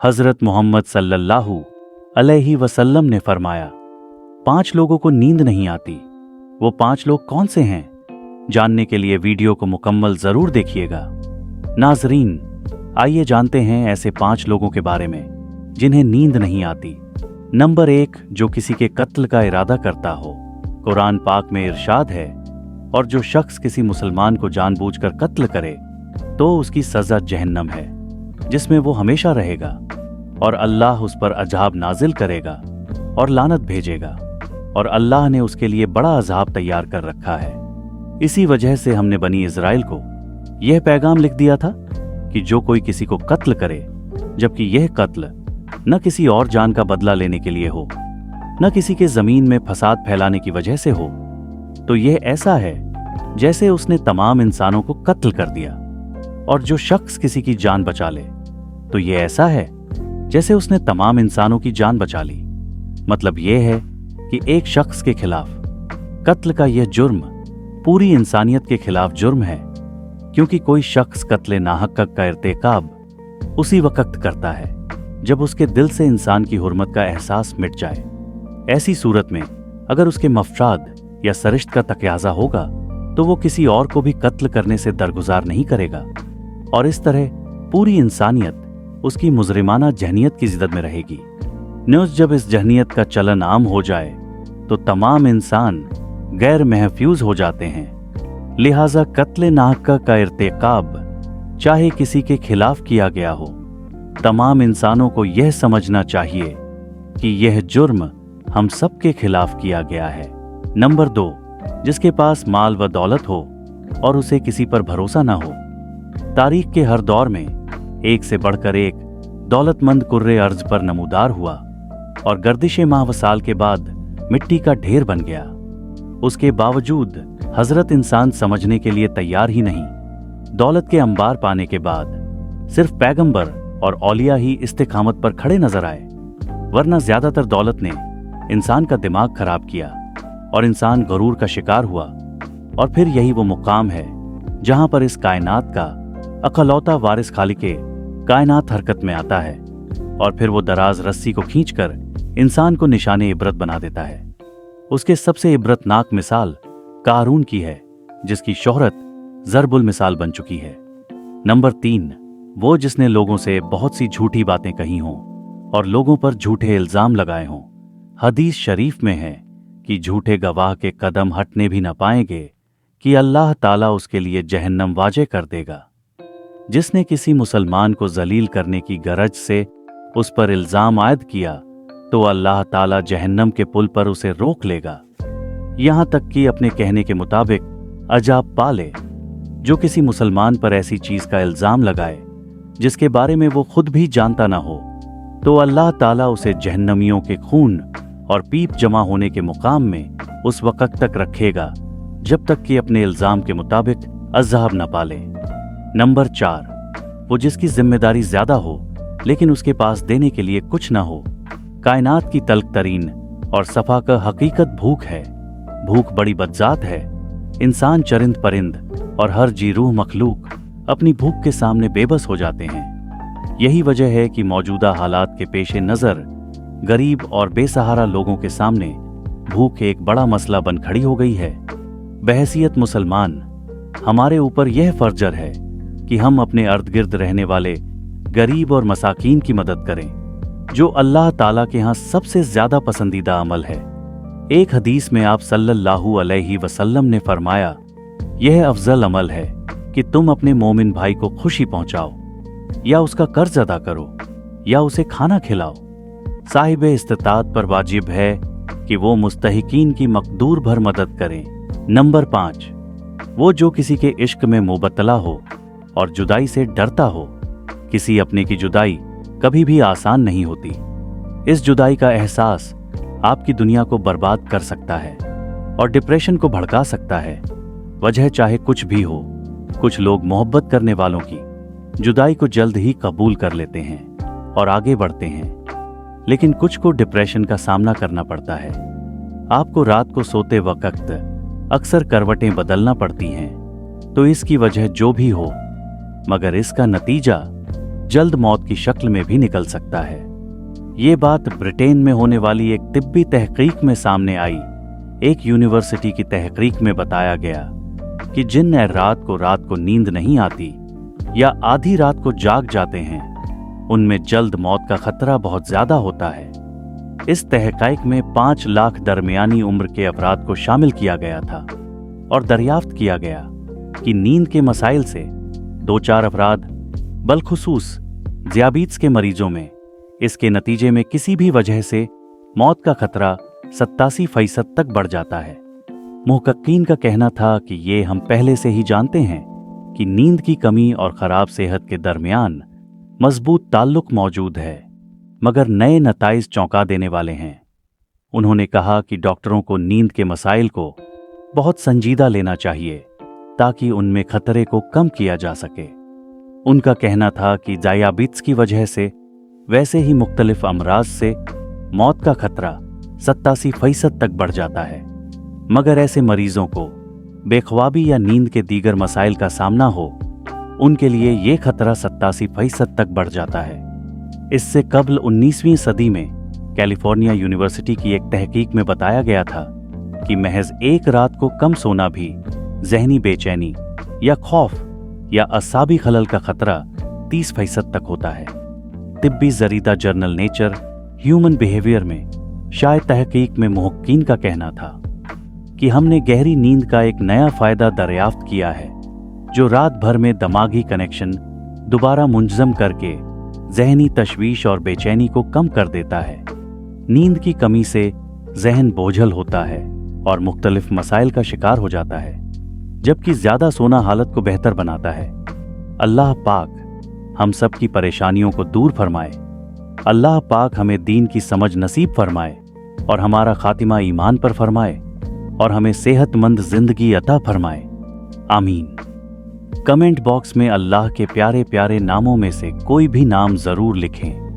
हजरत मोहम्मद सल्लल्लाहु अलैहि वसल्लम ने फरमाया, 5 लोगों को नींद नहीं आती। वो 5 लोग कौन से हैं? जानने के लिए वीडियो को मुकम्मल जरूर देखिएगा। नाजरीन, आइए जानते हैं ऐसे 5 लोगों के बारे में जिन्हें नींद नहीं आती। नंबर 1, जो किसी के कत्ल का इरादा करता हो। कुरान पाक में इरशाद है, और जो शख्स किसी मुसलमान को जानबूझकर कत्ल करे तो उसकी सजा जहन्नम है, जिसमें वो हमेशा रहेगा, और अल्लाह उस पर अजाब नाजिल करेगा और लानत भेजेगा, और अल्लाह ने उसके लिए बड़ा अजाब तैयार कर रखा है। इसी वजह से हमने बनी इज़राइल को यह पैगाम लिख दिया था कि जो कोई किसी को कत्ल करे, जबकि यह कत्ल न किसी और जान का बदला लेने के लिए हो, न किसी के जमीन में फसाद फैलाने की वजह से हो, तो यह ऐसा है जैसे उसने तमाम इंसानों को कत्ल कर दिया। और जो शख्स किसी की जान बचा ले तो यह ऐसा है जैसे उसने तमाम इंसानों की जान बचा ली। मतलब यह है कि एक शख्स के खिलाफ कत्ल का यह जुर्म पूरी इंसानियत के खिलाफ जुर्म है, क्योंकि कोई शख्स कत्ले नाहक का इर्तिकाब उसी वक्त करता है जब उसके दिल से इंसान की हुर्मत का एहसास मिट जाए। ऐसी सूरत में अगर उसके मफसाद या सरिश्त का तक़ाज़ा होगा तो वो किसी और को भी कत्ल करने से दरगुजार नहीं करेगा, और इस तरह पूरी इंसानियत उसकी मुजरिमाना जहनियत की ज़िद्दत में रहेगी। न्यूज़ जब इस जहनियत का चलन आम हो जाए तो तमाम इंसान गैर महफ्यूज हो जाते हैं। लिहाजा कत्ले नाहक का इर्तिकाब चाहे किसी के खिलाफ किया गया हो, तमाम इंसानों को यह समझना चाहिए कि यह जुर्म हम सब के खिलाफ किया गया है। नंबर 2, जिसके पास माल व दौलत हो और उसे किसी पर भरोसा ना हो। तारीख के हर दौर में एक से बढ़कर एक दौलतमंद कुर्रे अर्ज पर नमूदार हुआ और गर्दिशे माह व साल के बाद मिट्टी का ढेर बन गया। उसके बावजूद हजरत इंसान समझने के लिए तैयार ही नहीं। दौलत के अंबार पाने के बाद सिर्फ पैगंबर और औलिया ही इस्तिकामत पर खड़े नजर आए, वरना ज्यादातर दौलत ने इंसान का दिमाग खराब किया और इंसान गरूर का शिकार हुआ। और फिर यही वो मुकाम है जहां पर इस कायनात का अकलौता वारिस खालिके कायनात हरकत में आता है, और फिर वो दराज रस्सी को खींचकर इंसान को निशाने इबरत बना देता है। उसके सबसे इबरतनाक मिसाल कारून की है, जिसकी शोहरत ज़रबुल मिसाल बन चुकी है। नंबर 3, वो जिसने लोगों से बहुत सी झूठी बातें कही हों और लोगों पर झूठे इल्जाम लगाए हों। हदीस शरीफ में है कि झूठे गवाह के कदम हटने भी न पाएंगे कि अल्लाह ताला उसके लिए जहन्नम वाजे कर देगा। जिसने किसी मुसलमान को जलील करने की गरज से उस पर इल्जाम आयद किया तो अल्लाह ताला जहन्नम के पुल पर उसे रोक लेगा, यहां तक कि अपने कहने के मुताबिक अजाब पाले। जो किसी मुसलमान पर ऐसी चीज का इल्जाम लगाए जिसके बारे में वो खुद भी जानता ना हो, तो अल्लाह ताला उसे जहन्नमियों के खून और पीप जमा होने के मुकाम में उस वक्त तक रखेगा जब तक कि अपने इल्जाम के मुताबिक अज़ाब न पाले। नंबर 4, वो जिसकी जिम्मेदारी ज्यादा हो लेकिन उसके पास देने के लिए कुछ ना हो। कायनात की तल्ख तरीन और सफा का हकीकत भूख है। भूख बड़ी बदजात है। इंसान, चरिंद परिंद और हर जी रूह मखलूक अपनी भूख के सामने बेबस हो जाते हैं। यही वजह है कि मौजूदा हालात के पेश नज़र गरीब और बेसहारा लोगों के सामने भूख एक बड़ा मसला बन खड़ी हो गई है। बहैसियत मुसलमान हमारे ऊपर यह फर्ज है कि हम अपने अर्द गिर्द रहने वाले गरीब और मसाकीन की मदद करें, जो अल्लाह ताला के यहाँ सबसे ज्यादा पसंदीदा अमल है। एक हदीस में आप सल्लल्लाहु अलैहि वसल्लम ने फरमाया, यह अफजल अमल है कि तुम अपने मोमिन भाई को खुशी पहुंचाओ, या उसका कर्ज अदा करो, या उसे खाना खिलाओ। साहिब इस्तिताअत पर वाजिब है कि वो मुस्तहिकीन की मकदूर भर मदद करें। नंबर 5, वो जो किसी के इश्क में मुबतला हो और जुदाई से डरता हो। किसी अपने की जुदाई कभी भी आसान नहीं होती। इस जुदाई का एहसास आपकी दुनिया को बर्बाद कर सकता है और डिप्रेशन को भड़का सकता है। वजह चाहे कुछ भी हो, कुछ लोग मोहब्बत करने वालों की जुदाई को जल्द ही कबूल कर लेते हैं और आगे बढ़ते हैं, लेकिन कुछ को डिप्रेशन का सामना करना पड़ता है। आपको रात को सोते वक्त अक्सर करवटें बदलना पड़ती हैं, तो इसकी वजह जो भी हो, मगर इसका नतीजा जल्द मौत की शक्ल में भी निकल सकता है। ये बात ब्रिटेन में होने वाली एक तिब्बी तहकीक में सामने आई। एक यूनिवर्सिटी की तहकीक में बताया गया कि जिन रात को नींद नहीं आती या आधी रात को जाग जाते हैं, उनमें जल्द मौत का खतरा बहुत ज्यादा होता है। इस तहकीक में 5 लाख दरमियानी उम्र के अफराद को शामिल किया गया था और दरियाफ्त किया गया कि नींद के मसाइल से 2-4 अफराद, बलखुसूस ज़ियाबीत्स के मरीजों में, इसके नतीजे में किसी भी वजह से मौत का खतरा 87% तक बढ़ जाता है। मुहक्किकीन का कहना था कि ये हम पहले से ही जानते हैं कि नींद की कमी और खराब सेहत के दरमियान मजबूत ताल्लुक मौजूद है, मगर नए नताइज चौंका देने वाले हैं। उन्होंने कहा कि डॉक्टरों को नींद के मसाइल को बहुत संजीदा लेना चाहिए ताकि उनमें खतरे को कम किया जा सके। उनका कहना था कि ज़ियाबीत्स की वजह से वैसे ही मुख्तलिफ अमराज से मौत का खतरा 87% तक बढ़ जाता है, मगर ऐसे मरीजों को बेख्वाबी या नींद के दीगर मसाइल का सामना हो, उनके लिए ये खतरा 87% तक बढ़ जाता है। इससे कबल 19वीं सदी में कैलिफोर्निया यूनिवर्सिटी की एक तहकीक में बताया गया था कि महज एक रात को कम सोना भी ज़हनी बेचैनी या खौफ या असाबी खलल का खतरा 30% तक होता है। तिब्बी जरीदा जर्नल नेचर ह्यूमन बिहेवियर में शायद तहकीक में मुहक्किकीन का कहना था कि हमने गहरी नींद का एक नया फायदा दरियाफ्त किया है, जो रात भर में दिमागी कनेक्शन दोबारा मुंजम करके ज़हनी तशवीश और बेचैनी को कम कर देता है। नींद की कमी से ज़हन बोझल होता है और मुख्तलिफ मसाइल का शिकार हो जाता है, जबकि ज़्यादा सोना हालत को बेहतर बनाता है। अल्लाह पाक हम सब की परेशानियों को दूर फरमाए। अल्लाह पाक हमें दीन की समझ नसीब फरमाए और हमारा खातिमा ईमान पर फरमाए और हमें सेहतमंद जिंदगी अता फरमाए। आमीन। कमेंट बॉक्स में अल्लाह के प्यारे प्यारे नामों में से कोई भी नाम जरूर लिखें।